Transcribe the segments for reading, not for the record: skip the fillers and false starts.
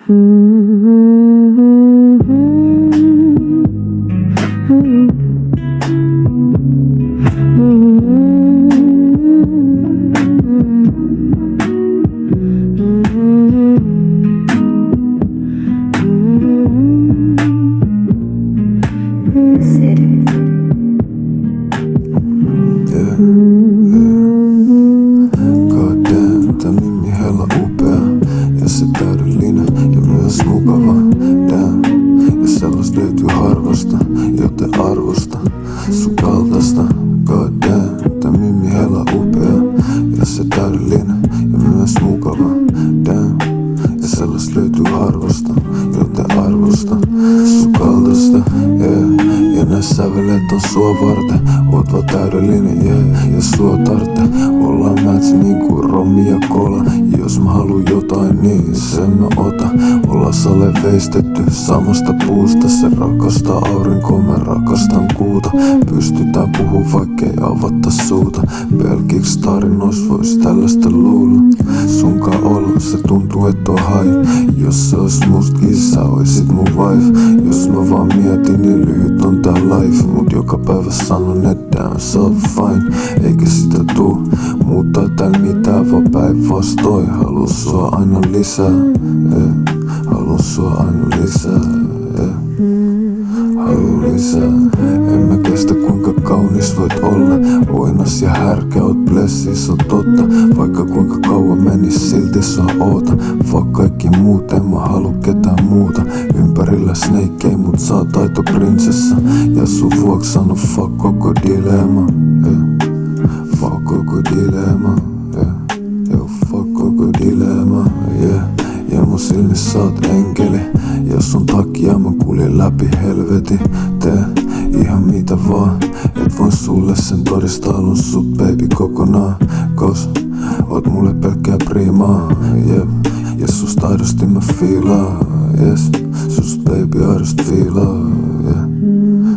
Goddamn, tää Mimmi hella upea ja se täydellinen ja myös mukava. Damn, ja sellaista löytyy harvasta, joten arvosta sun kaltaista. Goddamn, tää Mimmi hella upea ja se täydellinen ja myös mukava. Damn, ja sellaista löytyy harvasta, joten arvosta sun kaltaista. Yeah. Ja nää sävelet on sua varten, oot vaan täydellinen, yeah. Ja sua tarte, ollaan match niinku rommi ja kola. Jos mä haluun jotain, niin sen mä otan. Ollaan sale veistetty samasta puusta. Se rakastaa aurinkoa, mä rakastan kuuta. Pystytään puhuu vaikkei avata suuta. Pelkiks tarinois vois tällaista luulla. Sunkaan olla, se tuntuu et on hai. Jos se ois mustkin, sä oisit mun wife. Jos mä vaan mietin, niin lyhyt on tää life. Mut joka päivä sanon, että damn, se on fine. Eikä sitä tuu muuttaa täällä mitään, vaan päinvastoin. Haluun sua aina lisää, haluun sua aina lisää, haluun lisää. En mä kestä kuinka kaunis voit olla. Oinas ja härkä, oot blessi, se on totta. Vaikka kuinka kauan menis, silti sua oota. Fuck kaikki muut, en mä halu ketään muuta. Ympärillä snake, mut sä oot aito prinsessa. Ja sun vuoks sano fuck koko dilemma, fuck koko dilemma, yo fuck koko dilemma, yeah. Ja mun silmissä sä oot enkeli. Ja sun takia mä kuljen läpi helveti. Tee ihan mitä vaan, et voin sulle sen todistaa. Haluun sut baby kokonaan, kos oot mulle pelkkää primaa, yeah. Ja susta aidosti mä fiilaa, yes. Susta baby aidosti fiilaa, yeah.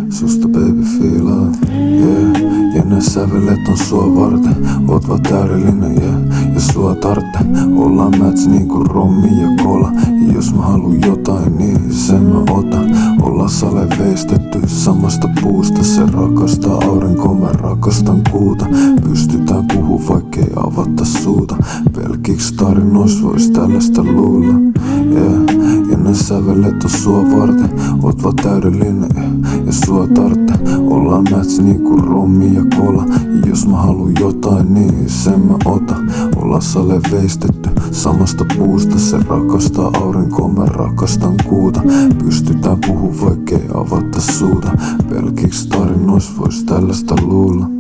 Susta baby fiilaa, yeah. Ja nää sävelet on sua varten, oot vaan täydellinen, yeah. Ja sua tarte, ollaan match niinku rommi ja kola. Ja jos mä haluun jotain, niin sen mä otan. Ollaan sale veistetty samasta puusta. Se rakastaa aurinkoa, mä rakastan kuuta. Pystytään puhuu vaikkei avata suuta. Pelkiks tarinois vois tällaista luulla, yeah. Ja nää sävelet on sua varten, oot vaan täydellinen, ja sua tarte, ollaan match niinku rommi ja kola. Ja jos mä haluun jotain, niin sen mä otan. Ollaan sale veistetty samasta puusta. Se rakastaa aurinkoa, mä rakastan kuuta. Pystytään puhuu vaikkei avata suuta. Pelkiks tarinois vois tällaista luulla.